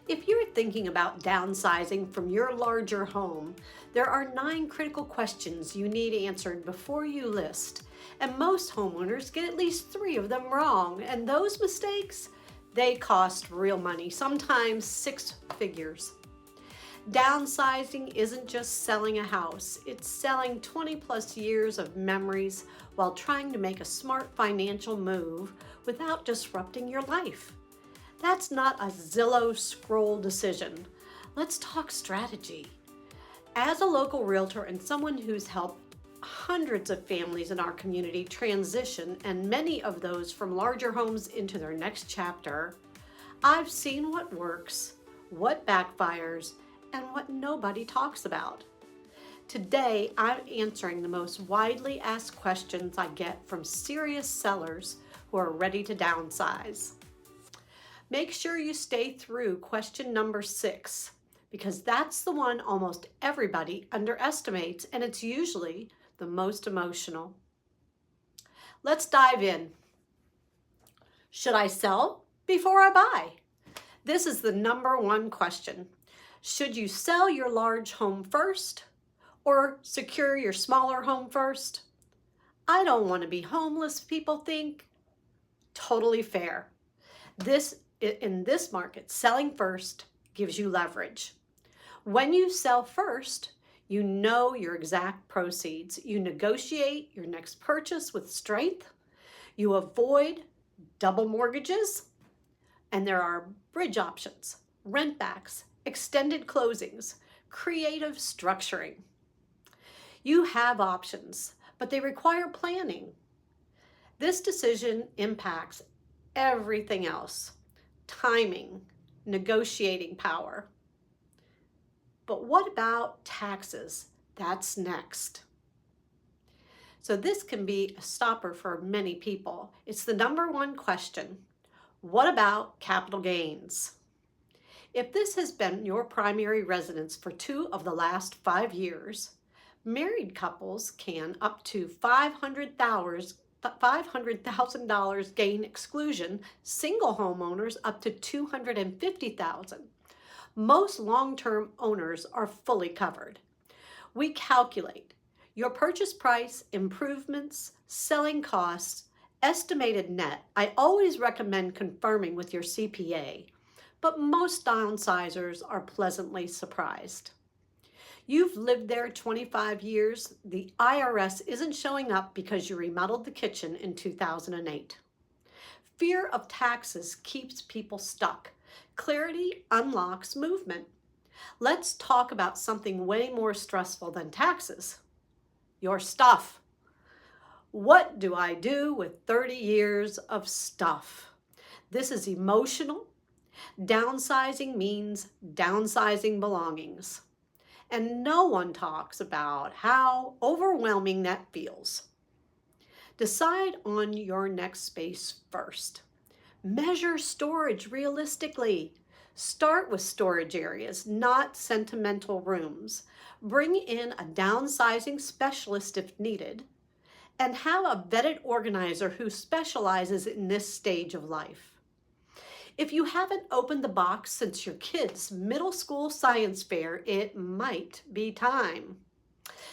If you're thinking about downsizing from your larger home, there are 9 critical questions you need answered before you list. And most homeowners get at least 3 of them wrong. And those mistakes, they cost real money, sometimes 6 figures. Downsizing isn't just selling a house, it's selling 20 plus years of memories while trying to make a smart financial move without disrupting your life. That's not a Zillow scroll decision. Let's talk strategy. As a local realtor and someone who's helped hundreds of families in our community transition, and many of those from larger homes into their next chapter, I've seen what works, what backfires, and what nobody talks about. Today, I'm answering the most widely asked questions I get from serious sellers who are ready to downsize. Make sure you stay through question number 6, because that's the one almost everybody underestimates, and it's usually the most emotional. Let's dive in. Should I sell before I buy? This is the number one question. Should you sell your large home first or secure your smaller home first? I don't want to be homeless, people think. Totally fair. In this market, selling first gives you leverage. When you sell first, you know your exact proceeds. You negotiate your next purchase with strength. You avoid double mortgages, and there are bridge options, rent backs, extended closings, creative structuring. You have options, but they require planning. This decision impacts everything else: timing, negotiating power. But what about taxes? That's next. So this can be a stopper for many people. It's the number one question. What about capital gains? If this has been your primary residence for 2 of the last 5 years, married couples can up to $500,000 gain exclusion, single homeowners up to $250,000. Most long-term owners are fully covered. We calculate your purchase price, improvements, selling costs, estimated net. I always recommend confirming with your CPA, but most downsizers are pleasantly surprised. You've lived there 25 years. The IRS isn't showing up because you remodeled the kitchen in 2008. Fear of taxes keeps people stuck. Clarity unlocks movement. Let's talk about something way more stressful than taxes: your stuff. What do I do with 30 years of stuff? This is emotional. Downsizing means downsizing belongings. And no one talks about how overwhelming that feels. Decide on your next space first. Measure storage realistically. Start with storage areas, not sentimental rooms. Bring in a downsizing specialist if needed, and have a vetted organizer who specializes in this stage of life. If you haven't opened the box since your kid's middle school science fair, it might be time.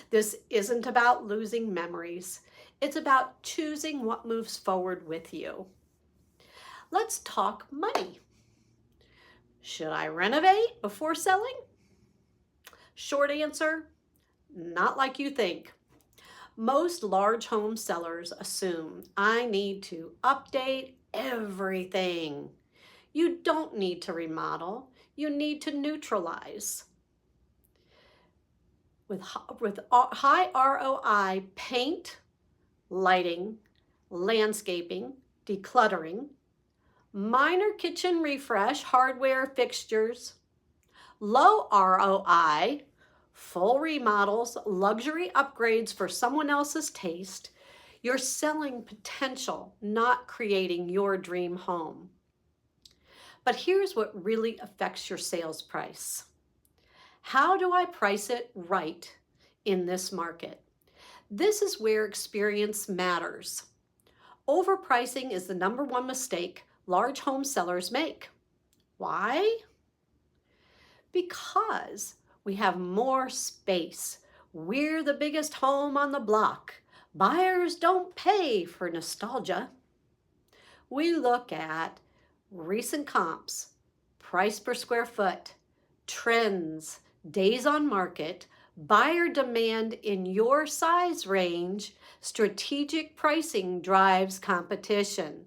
This isn't about losing memories. It's about choosing what moves forward with you. Let's talk money. Should I renovate before selling? Short answer, not like you think. Most large home sellers assume I need to update everything. You don't need to remodel, you need to neutralize. With high ROI, paint, lighting, landscaping, decluttering, minor kitchen refresh, hardware, fixtures, low ROI, full remodels, luxury upgrades for someone else's taste, you're selling potential, not creating your dream home. But here's what really affects your sales price. How do I price it right in this market? This is where experience matters. Overpricing is the number one mistake large home sellers make. Why? Because we have more space. We're the biggest home on the block. Buyers don't pay for nostalgia. We look at recent comps, price per square foot, trends, days on market, buyer demand in your size range. Strategic pricing drives competition.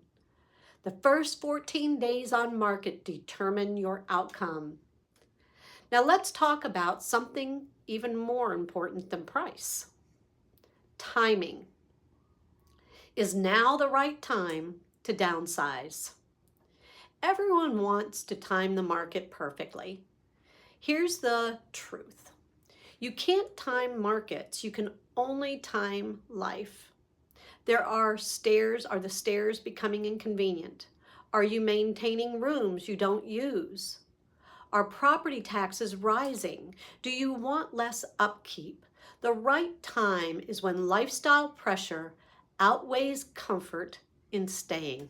The first 14 days on market determine your outcome. Now let's talk about something even more important than price. Timing. Is now the right time to downsize? Everyone wants to time the market perfectly. Here's the truth. You can't time markets, you can only time life. Are the stairs becoming inconvenient? Are you maintaining rooms you don't use? Are property taxes rising? Do you want less upkeep? The right time is when lifestyle pressure outweighs comfort in staying.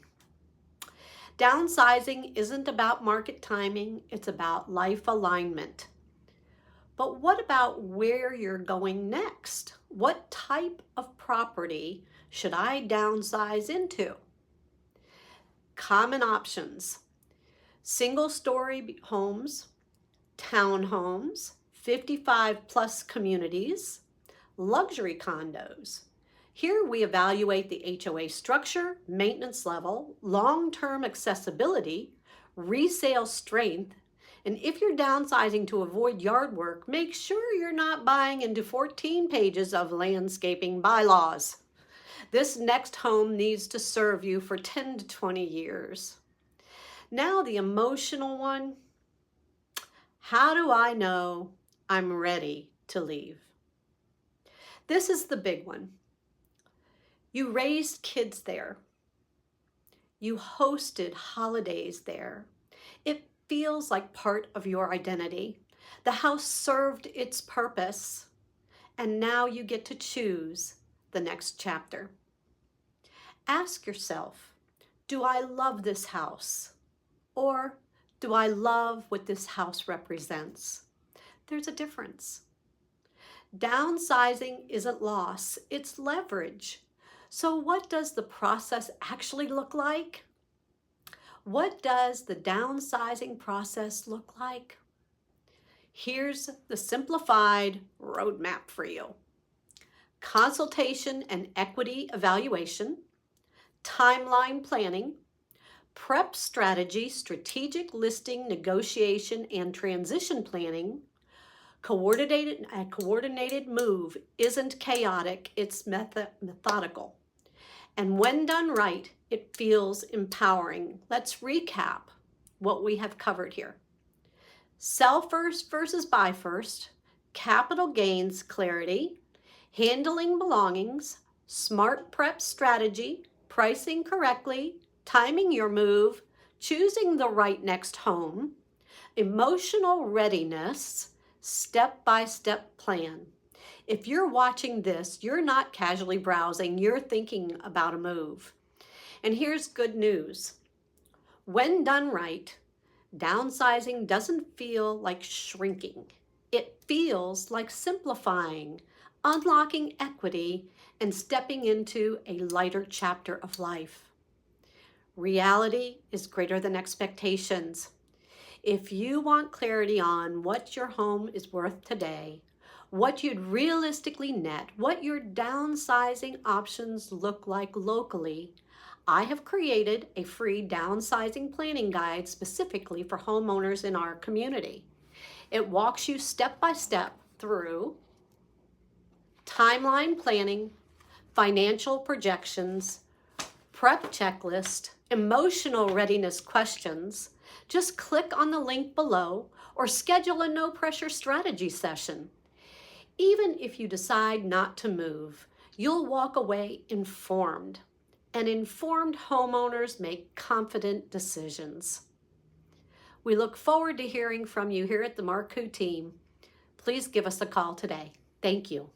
Downsizing isn't about market timing, it's about life alignment. But what about where you're going next? What type of property should I downsize into? Common options: single-story homes, townhomes, 55 plus communities, luxury condos. Here we evaluate the HOA structure, maintenance level, long-term accessibility, resale strength, and if you're downsizing to avoid yard work, make sure you're not buying into 14 pages of landscaping bylaws. This next home needs to serve you for 10 to 20 years. Now the emotional one. How do I know I'm ready to leave? This is the big one. You raised kids there. You hosted holidays there. It feels like part of your identity. The house served its purpose, and now you get to choose the next chapter. Ask yourself, do I love this house? Or do I love what this house represents? There's a difference. Downsizing isn't loss, it's leverage. So what does the process actually look like? What does the downsizing process look like? Here's the simplified roadmap for you. Consultation and equity evaluation, timeline planning, prep strategy, strategic listing, negotiation, and transition planning. A coordinated move isn't chaotic, it's methodical. And when done right, it feels empowering. Let's recap what we have covered here. Sell first versus buy first, capital gains clarity, handling belongings, smart prep strategy, pricing correctly, timing your move, choosing the right next home, emotional readiness, step-by-step plan. If you're watching this, you're not casually browsing, you're thinking about a move. And here's good news. When done right, downsizing doesn't feel like shrinking. It feels like simplifying, unlocking equity, and stepping into a lighter chapter of life. Reality is greater than expectations. If you want clarity on what your home is worth today, what you'd realistically net, what your downsizing options look like locally, I have created a free downsizing planning guide specifically for homeowners in our community. It walks you step by step through timeline planning, financial projections, prep checklist, emotional readiness questions. Just click on the link below or schedule a no pressure strategy session. Even if you decide not to move, you'll walk away informed. And informed homeowners make confident decisions. We look forward to hearing from you here at the Marcou team. Please give us a call today. Thank you.